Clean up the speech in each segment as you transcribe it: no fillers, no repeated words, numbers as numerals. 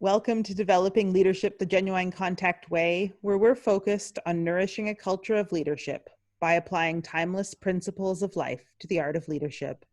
Welcome to Developing Leadership the Genuine Contact Way, where we're focused on nourishing a culture of leadership by applying timeless principles of life to the art of leadership.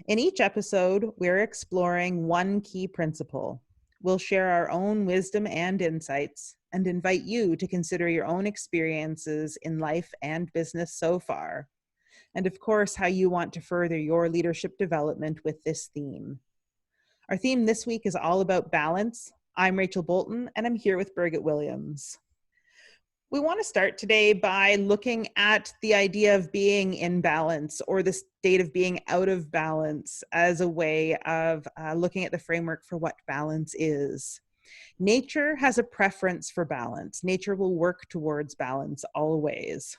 In each episode, we're exploring one key principle. We'll share our own wisdom and insights and invite you to consider your own experiences in life and business so far, and of course, how you want to further your leadership development with this theme. Our theme this week is all about balance. I'm Rachel Bolton, and I'm here with Birgit Williams. We want to start today by looking at the idea of being in balance, or the state of being out of balance, as a way of looking at the framework for what balance is. Nature has a preference for balance. Nature will work towards balance always.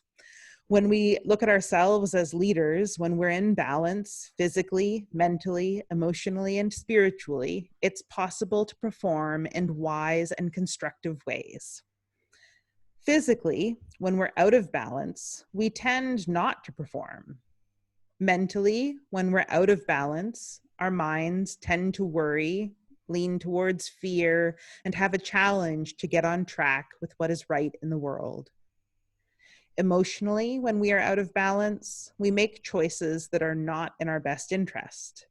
When we look at ourselves as leaders, when we're in balance, physically, mentally, emotionally, and spiritually, it's possible to perform in wise and constructive ways. Physically, when we're out of balance, we tend not to perform. Mentally, when we're out of balance, our minds tend to worry, lean towards fear, and have a challenge to get on track with what is right in the world. Emotionally, when we are out of balance, we make choices that are not in our best interest.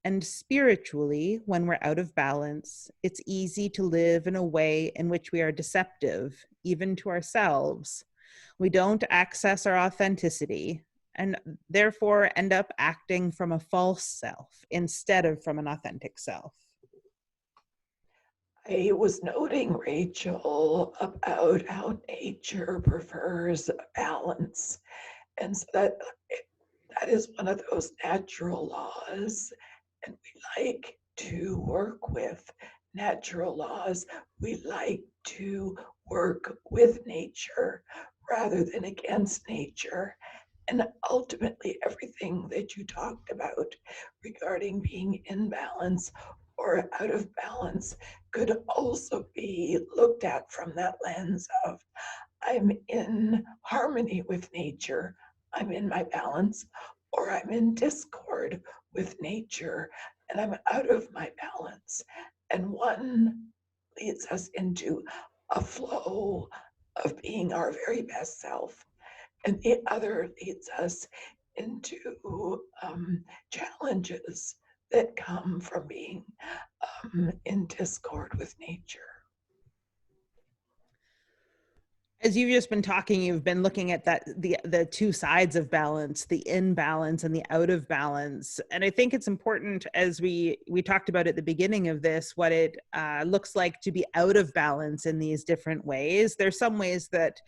And spiritually, when we're out of balance, it's easy to live in a way in which we are deceptive, even to ourselves. We don't access our authenticity and therefore end up acting from a false self instead of from an authentic self. I was noting, Rachel, about how nature prefers balance. And so that is one of those natural laws. And we like to work with natural laws. We like to work with nature rather than against nature. And ultimately, everything that you talked about regarding being in balance or out of balance could also be looked at from that lens of I'm in harmony with nature, I'm in my balance, or I'm in discord with nature and I'm out of my balance. And one leads us into a flow of being our very best self, and the other leads us into challenges that come from being in discord with nature. As you've just been talking, you've been looking at the two sides of balance, the in balance and the out of balance. And I think it's important, as we talked about at the beginning of this, what it looks like to be out of balance in these different ways. There's some ways that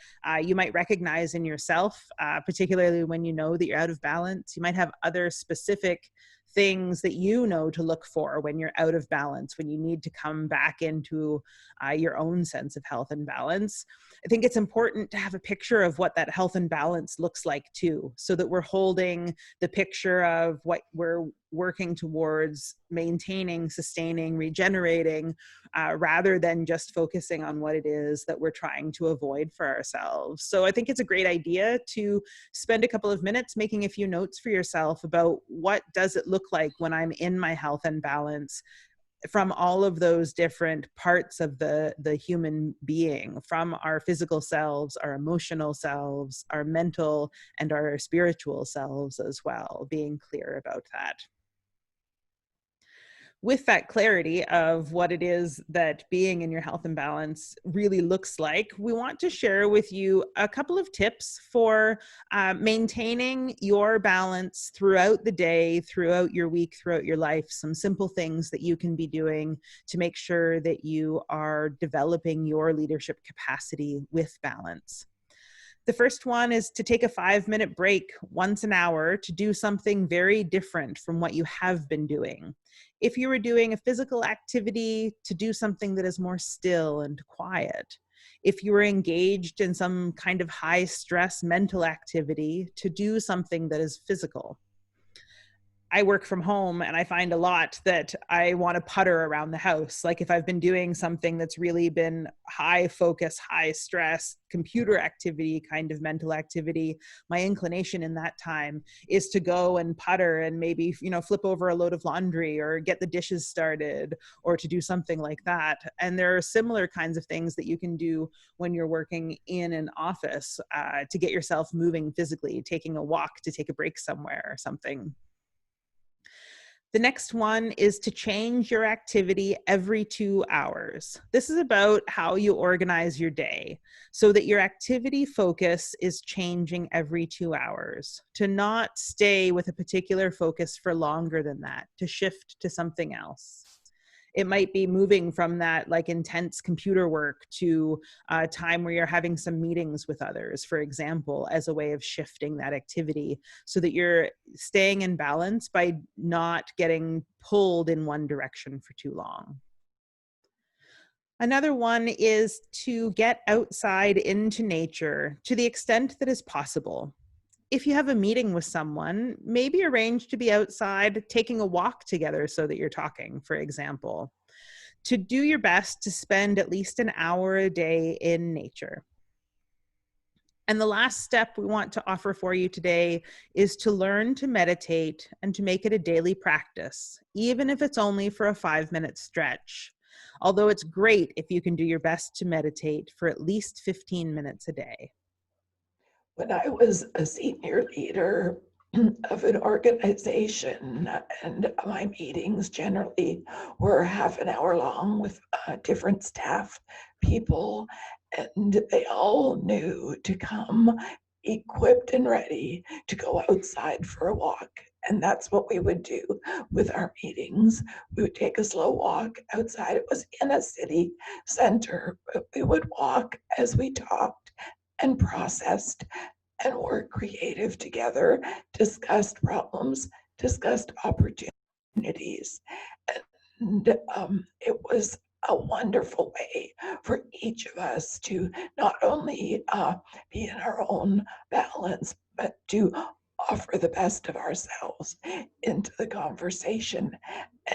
you might recognize in yourself, particularly when you know that you're out of balance. You might have other specific things that you know to look for when you're out of balance, when you need to come back into your own sense of health and balance. I think it's important to have a picture of what that health and balance looks like too, so that we're holding the picture of what we're working towards maintaining, sustaining, regenerating, rather than just focusing on what it is that we're trying to avoid for ourselves. So I think it's a great idea to spend a couple of minutes making a few notes for yourself about what does it look like when I'm in my health and balance, from all of those different parts of the human being, from our physical selves, our emotional selves, our mental and our spiritual selves as well, being clear about that. With that clarity of what it is that being in your health and balance really looks like, we want to share with you a couple of tips for maintaining your balance throughout the day, throughout your week, throughout your life. Some simple things that you can be doing to make sure that you are developing your leadership capacity with balance. The first one is to take a 5-minute break once an hour to do something very different from what you have been doing. If you were doing a physical activity, to do something that is more still and quiet. If you were engaged in some kind of high stress mental activity, to do something that is physical. I work from home and I find a lot that I want to putter around the house. Like if I've been doing something that's really been high focus, high stress, computer activity, kind of mental activity, my inclination in that time is to go and putter and maybe, flip over a load of laundry or get the dishes started or to do something like that. And there are similar kinds of things that you can do when you're working in an office to get yourself moving physically, taking a walk to take a break somewhere or something. The next one is to change your activity every 2 hours. This is about how you organize your day so that your activity focus is changing every 2 hours, to not stay with a particular focus for longer than that, to shift to something else. It might be moving from that like intense computer work to a time where you're having some meetings with others, for example, as a way of shifting that activity so that you're staying in balance by not getting pulled in one direction for too long. Another one is to get outside into nature to the extent that is possible. If you have a meeting with someone, maybe arrange to be outside taking a walk together so that you're talking, for example. To do your best to spend at least an hour a day in nature. And the last step we want to offer for you today is to learn to meditate and to make it a daily practice, even if it's only for a 5-minute stretch. Although it's great if you can do your best to meditate for at least 15 minutes a day. When I was a senior leader of an organization, and my meetings generally were half an hour long with different staff people, and they all knew to come equipped and ready to go outside for a walk. And that's what we would do with our meetings. We would take a slow walk outside. It was in a city center, but we would walk as we talked and processed and were creative together, discussed problems, discussed opportunities. And it was a wonderful way for each of us to not only be in our own balance, but to offer the best of ourselves into the conversation.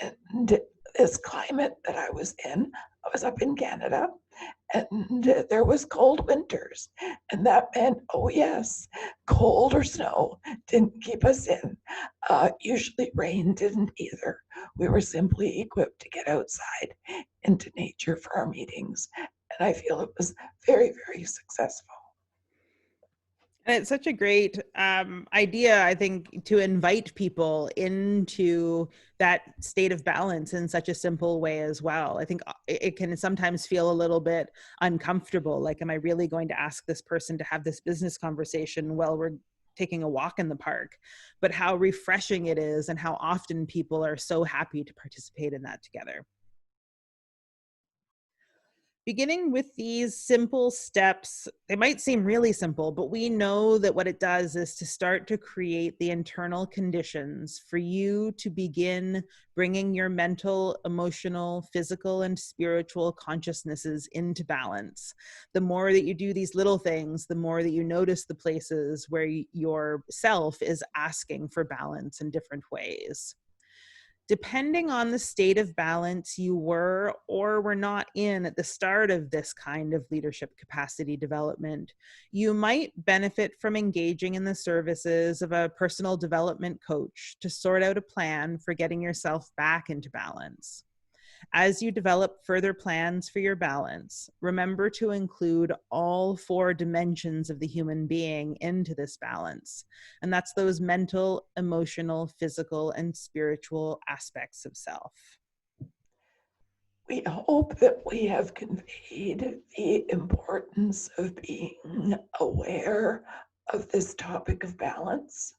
And this climate that I was in, I was up in Canada, and there was cold winters, and that meant, oh yes, cold or snow didn't keep us in. Usually rain didn't either. We were simply equipped to get outside into nature for our meetings, and I feel it was very, very successful. And it's such a great idea, I think, to invite people into that state of balance in such a simple way as well. I think it can sometimes feel a little bit uncomfortable. Like, am I really going to ask this person to have this business conversation while we're taking a walk in the park? But how refreshing it is and how often people are so happy to participate in that together. Beginning with these simple steps, they might seem really simple, but we know that what it does is to start to create the internal conditions for you to begin bringing your mental, emotional, physical, and spiritual consciousnesses into balance. The more that you do these little things, the more that you notice the places where your self is asking for balance in different ways. Depending on the state of balance you were or were not in at the start of this kind of leadership capacity development, you might benefit from engaging in the services of a personal development coach to sort out a plan for getting yourself back into balance. As you develop further plans for your balance, remember to include all 4 dimensions of the human being into this balance. And that's those mental, emotional, physical, and spiritual aspects of self. We hope that we have conveyed the importance of being aware of this topic of balance,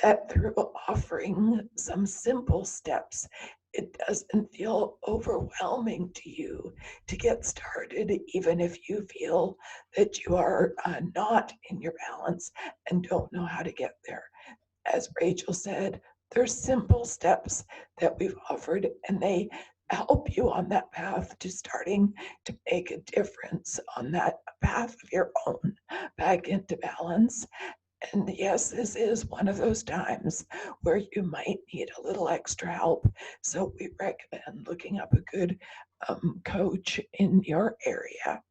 that through offering some simple steps, it doesn't feel overwhelming to you to get started, even if you feel that you are not in your balance and don't know how to get there. As Rachel said, there's simple steps that we've offered, and they help you on that path to starting to make a difference on that path of your own back into balance. And yes, this is one of those times where you might need a little extra help. So we recommend looking up a good coach in your area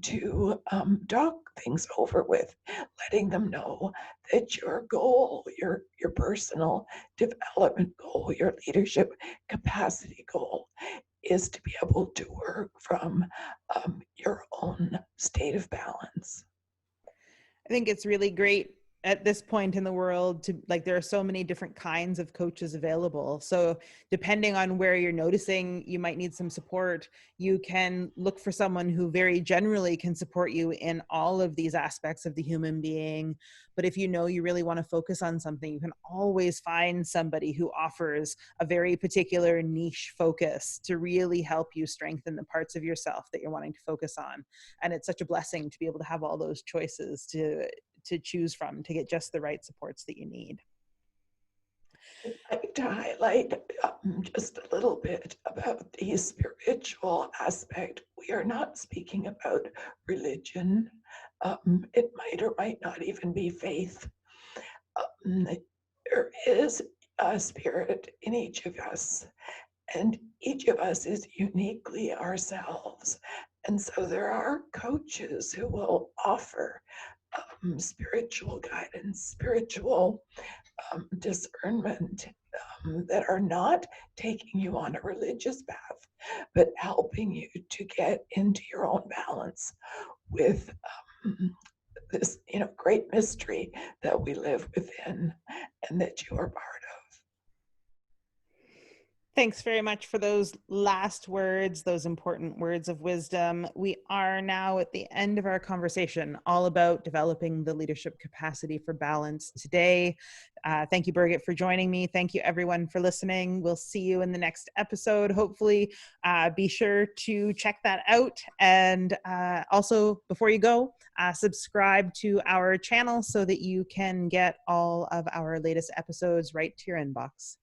to talk things over with, letting them know that your goal, your personal development goal, your leadership capacity goal is to be able to work from your own state of balance. I think it's really great at this point in the world to, like, there are so many different kinds of coaches available. So depending on where you're noticing you might need some support, you can look for someone who very generally can support you in all of these aspects of the human being. But if you know you really want to focus on something, you can always find somebody who offers a very particular niche focus to really help you strengthen the parts of yourself that you're wanting to focus on. And it's such a blessing to be able to have all those choices to choose from to get just the right supports that you need. I'd like to highlight just a little bit about the spiritual aspect. We are not speaking about religion. It might or might not even be faith. There is a spirit in each of us, and each of us is uniquely ourselves. And so there are coaches who will offer spiritual guidance, spiritual discernment that are not taking you on a religious path, but helping you to get into your own balance with this, great mystery that we live within and that you are part of. Thanks very much for those last words, those important words of wisdom. We are now at the end of our conversation, all about developing the leadership capacity for balance today. Thank you, Birgit, for joining me. Thank you, everyone, for listening. We'll see you in the next episode. Hopefully, be sure to check that out. And also, before you go, subscribe to our channel so that you can get all of our latest episodes right to your inbox.